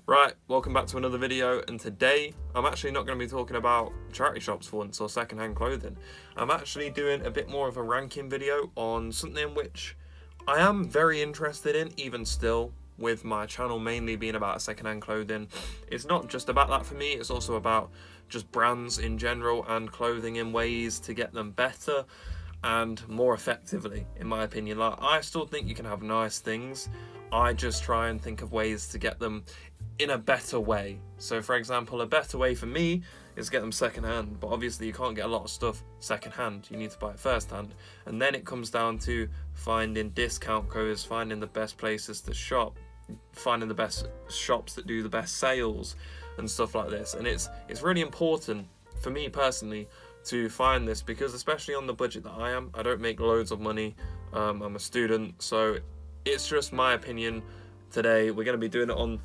Right, welcome back to another video, and today I'm actually not going to be talking about charity shops for once or second-hand clothing. I'm actually doing a bit more of a ranking video on something which I am very interested in, even still, with my channel mainly being about second-hand clothing. It's not just about that for me, it's also about just brands in general and clothing in ways to get them better and more effectively, in my opinion. Like, I still think you can have nice things, I just try and think of ways to get them in a better way. So for example, a better way for me is get them second hand, but obviously you can't get a lot of stuff second hand, you need to buy it first hand, and then it comes down to finding discount codes, finding the best places to shop, finding the best shops that do the best sales and stuff like this. And it's really important for me personally to find this, because especially on the budget that I don't make loads of money. I'm a student, so it's just my opinion. Today we're going to be doing it on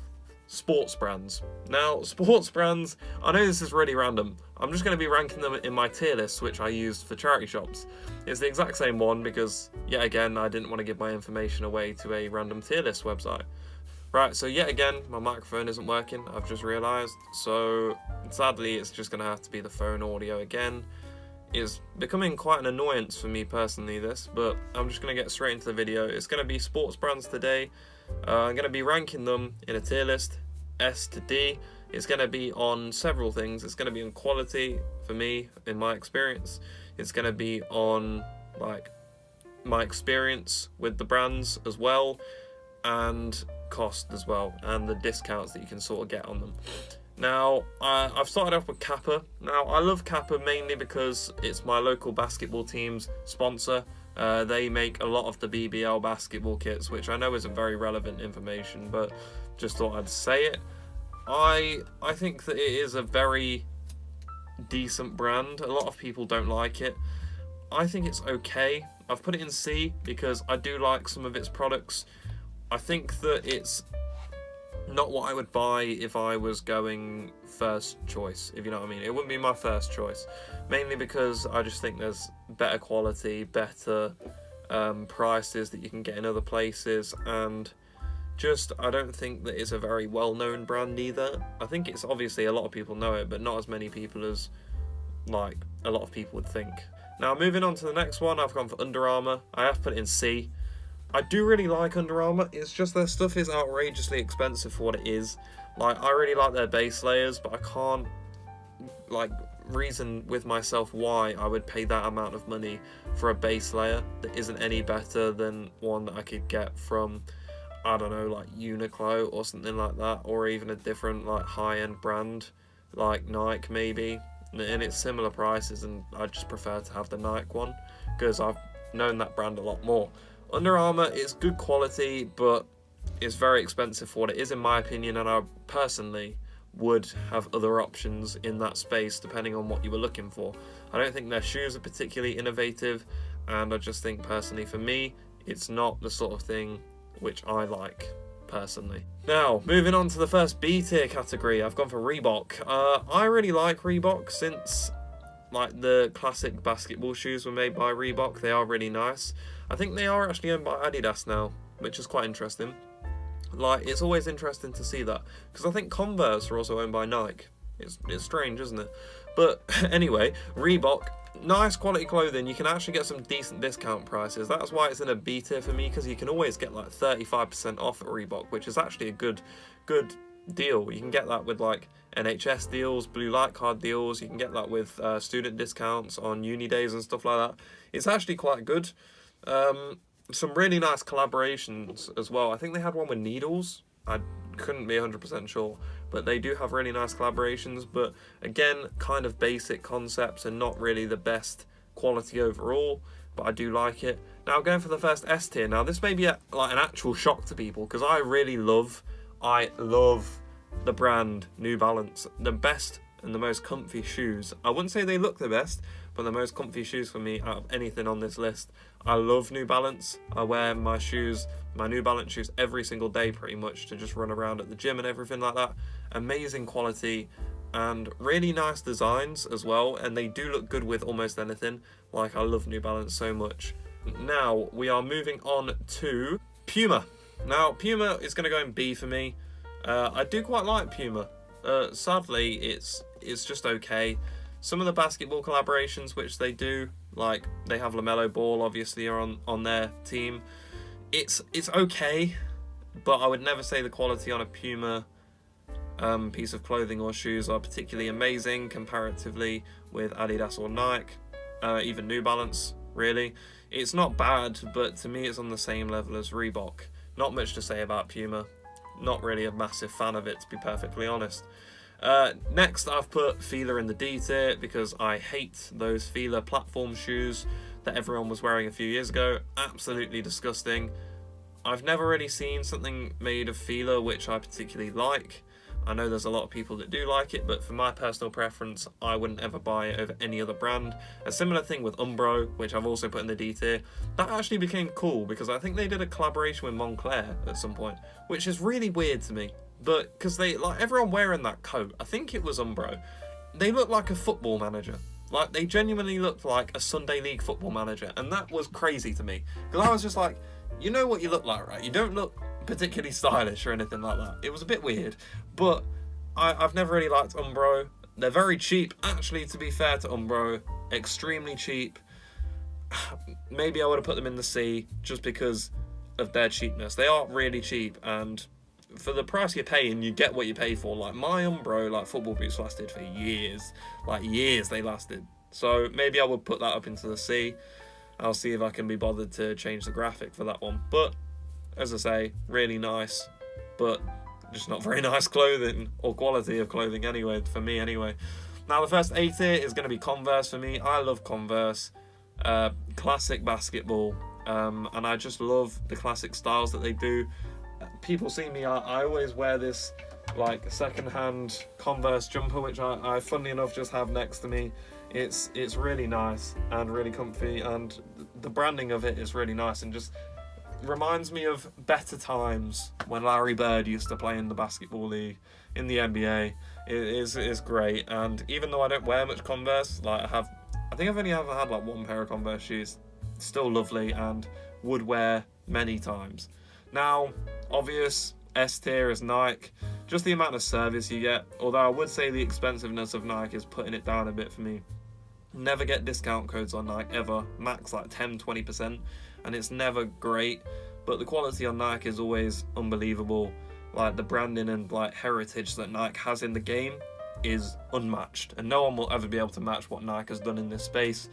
sports brands. Now, sports brands, I know this is really random. I'm just going to be ranking them in my tier list, which I used for charity shops. It's the exact same one because, yet again, I didn't want to give my information away to a random tier list website. Right, so yet again, my microphone isn't working, I've just realised. So, sadly, it's just going to have to be the phone audio again. It's becoming quite an annoyance for me personally, this, but I'm just going to get straight into the video. It's going to be sports brands today. I'm going to be ranking them in a tier list, S to D. It's going to be on several things. It's going to be on quality for me, in my experience. It's going to be on like my experience with the brands as well, and cost as well, and the discounts that you can sort of get on them. Now, I've started off with Kappa. Now, I love Kappa mainly because it's my local basketball team's sponsor. They make a lot of the BBL basketball kits, which I know isn't very relevant information, but just thought I'd say it. I think that it is a very decent brand. A lot of people don't like it. I think it's okay. I've put it in C because I do like some of its products. I think that it's not what I would buy if I was going first choice, if you know what I mean. It wouldn't be my first choice, mainly because I just think there's better quality, better prices that you can get in other places, and just I don't think that it's a very well-known brand either. I think it's obviously a lot of people know it, but not as many people as like a lot of people would think. Now, moving on to the next one, I've gone for Under Armour. I have put it in C. I do really like Under Armour, it's just their stuff is outrageously expensive for what it is. Like, I really like their base layers, but I can't, like, reason with myself why I would pay that amount of money for a base layer that isn't any better than one that I could get from, I don't know, like Uniqlo or something like that, or even a different, like, high-end brand, like Nike maybe, and it's similar prices, and I just prefer to have the Nike one, because I've known that brand a lot more. Under Armour is good quality, but it's very expensive for what it is, in my opinion, and I personally would have other options in that space depending on what you were looking for. I don't think their shoes are particularly innovative, and I just think personally for me, it's not the sort of thing which I like personally. Now, moving on to the first B tier category, I've gone for Reebok. I really like Reebok since like the classic basketball shoes were made by Reebok. They are really nice. I think they are actually owned by Adidas now, which is quite interesting. Like, it's always interesting to see that, because I think Converse are also owned by Nike. It's strange, isn't it? But anyway, Reebok, nice quality clothing. You can actually get some decent discount prices. That's why it's in a B tier for me, because you can always get like 35% off at Reebok, which is actually a good deal. You can get that with like NHS deals, blue light card deals. You can get that with student discounts on uni days and stuff like that. It's actually quite good. Some really nice collaborations as well. I think they had one with Needles. I couldn't be 100% sure, but they do have really nice collaborations, but again, kind of basic concepts and not really the best quality overall, but I do like it. Now, going for the first S tier. Now, this may be like an actual shock to people, because I love the brand New Balance. The best and the most comfy shoes. I wouldn't say they look the best, but the most comfy shoes for me out of anything on this list. I love New Balance. I wear my New Balance shoes every single day pretty much, to just run around at the gym and everything like that. Amazing quality and really nice designs as well, and they do look good with almost anything. Like, I love New Balance so much. Now we are moving on to Puma. Now, Puma is going to go in B for me. I do quite like Puma. Sadly, it's just okay. Some of the basketball collaborations which they do, like they have LaMelo Ball obviously are on their team. It's okay, but I would never say the quality on a Puma piece of clothing or shoes are particularly amazing comparatively with Adidas or Nike, even New Balance, really. It's not bad, but to me it's on the same level as Reebok. Not much to say about Puma. Not really a massive fan of it, to be perfectly honest. Next, I've put Fila in the D tier because I hate those Fila platform shoes that everyone was wearing a few years ago. Absolutely disgusting. I've never really seen something made of Fila which I particularly like. I know there's a lot of people that do like it, but for my personal preference, I wouldn't ever buy it over any other brand. A similar thing with Umbro, which I've also put in the D tier. That actually became cool because I think they did a collaboration with Moncler at some point, which is really weird to me. But because they, like, everyone wearing that coat, I think it was Umbro, they look like a football manager. Like, they genuinely looked like a Sunday League football manager, and that was crazy to me. Because I was just like, you know what you look like, right? You don't look particularly stylish or anything like that. It was a bit weird, but I've never really liked Umbro. They're very cheap. Actually, to be fair to Umbro, extremely cheap. Maybe I would have put them in the C just because of their cheapness. They are really cheap, and for the price you're paying, you get what you pay for. Like, my Umbro, like, football boots lasted for years. Like, years they lasted. So maybe I would put that up into the C. I'll see if I can be bothered to change the graphic for that one. But, as I say, really nice, but just not very nice clothing, or quality of clothing anyway, for me anyway. Now, the first A tier is going to be Converse for me. I love Converse. Classic basketball. And I just love the classic styles that they do. People see me, I always wear this like second-hand Converse jumper, which I funnily enough just have next to me. It's really nice and really comfy, and the branding of it is really nice and just reminds me of better times when Larry Bird used to play in the basketball league, in the NBA. It is great, and even though I don't wear much Converse, like I think I've only ever had like one pair of Converse shoes, still lovely and would wear many times. Now, obvious S tier is Nike. Just the amount of service you get, although I would say the expensiveness of Nike is putting it down a bit for me. Never get discount codes on Nike ever, max like 10-20%, and it's never great, but the quality on Nike is always unbelievable. Like, the branding and like heritage that Nike has in the game is unmatched, and no one will ever be able to match what Nike has done in this space.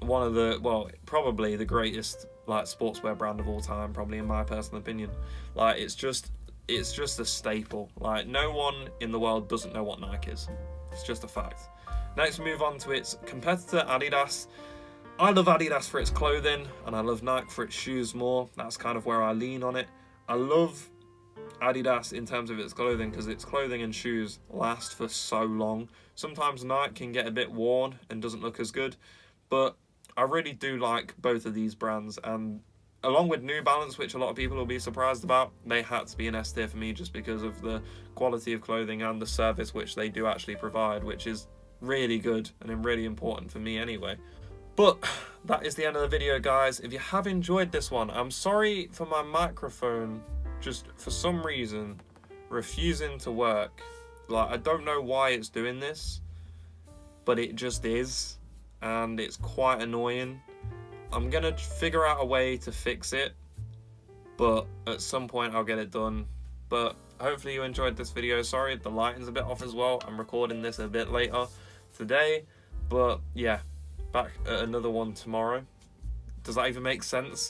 One of the, well, probably the greatest like sportswear brand of all time, probably, in my personal opinion. Like, it's just a staple. Like, no one in the world doesn't know what Nike is. It's just a fact. Next, we move on to its competitor, Adidas. I love Adidas for its clothing, and I love Nike for its shoes more. That's kind of where I lean on it. I love Adidas in terms of its clothing because its clothing and shoes last for so long. Sometimes Nike can get a bit worn and doesn't look as good, but I really do like both of these brands, and along with New Balance, which a lot of people will be surprised about, they had to be an S tier for me just because of the quality of clothing and the service which they do actually provide, which is really good and really important for me anyway. But that is the end of the video, guys. If you have enjoyed this one, I'm sorry for my microphone just for some reason refusing to work. Like, I don't know why it's doing this, but it just is, and it's quite annoying. I'm gonna figure out a way to fix it, but at some point I'll get it done. But hopefully you enjoyed this video. Sorry, the lighting's a bit off as well. I'm recording this a bit later today, but yeah, back at another one tomorrow. Does that even make sense?